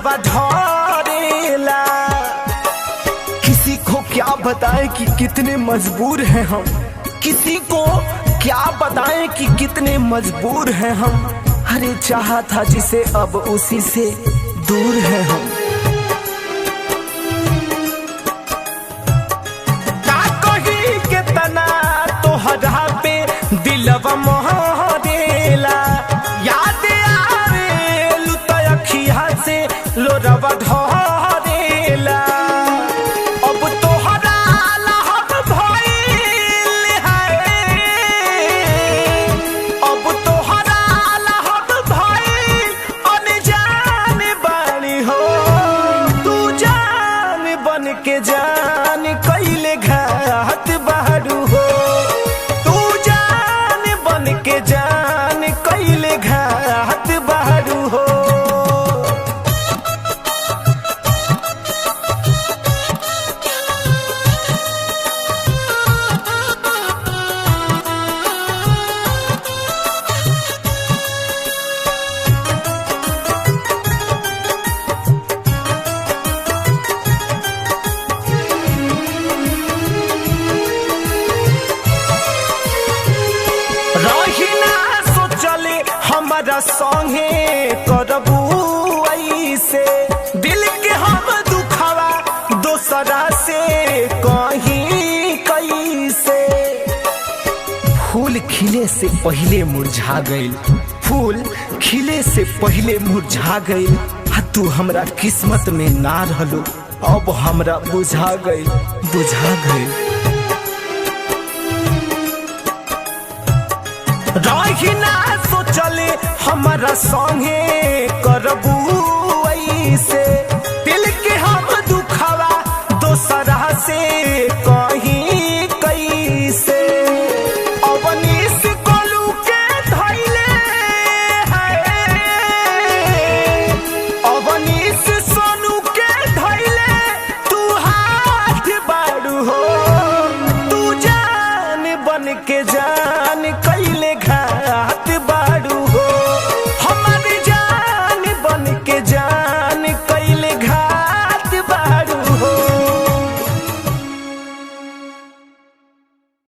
लोरवा ढोरेला। किसी को क्या बताएं कि कितने मजबूर हैं हम, किसी को क्या बताएं कि कितने मजबूर हैं हम। अरे चाहा था जिसे अब उसी से दूर हैं हम। ना कहीं के तना तोहरा पे दिलवा मोहरेला। याद आवे लुता अखिया से लोरवा ढोरेला। अब तोहरा लहब भइल है, अब तोहरा लहब भइल अनजान बानी हो। तू जान बन के जान कइले घात बारू हो। तू जान बन के जान कइले घात बारू हो। रहिना सोचले हमारा संगे करबू ऐसे। दिल के हम दुखवा दोसरा से कहीं कैसे। फूल खिले से पहले मुरझा गइल, फूल खिले से पहले मुरझा गइल। तू हमरा किस्मत में ना रहलो, अब हमरा बुझा गइल, बुझा गइल। रहिना सोचले हमारा संगे करबू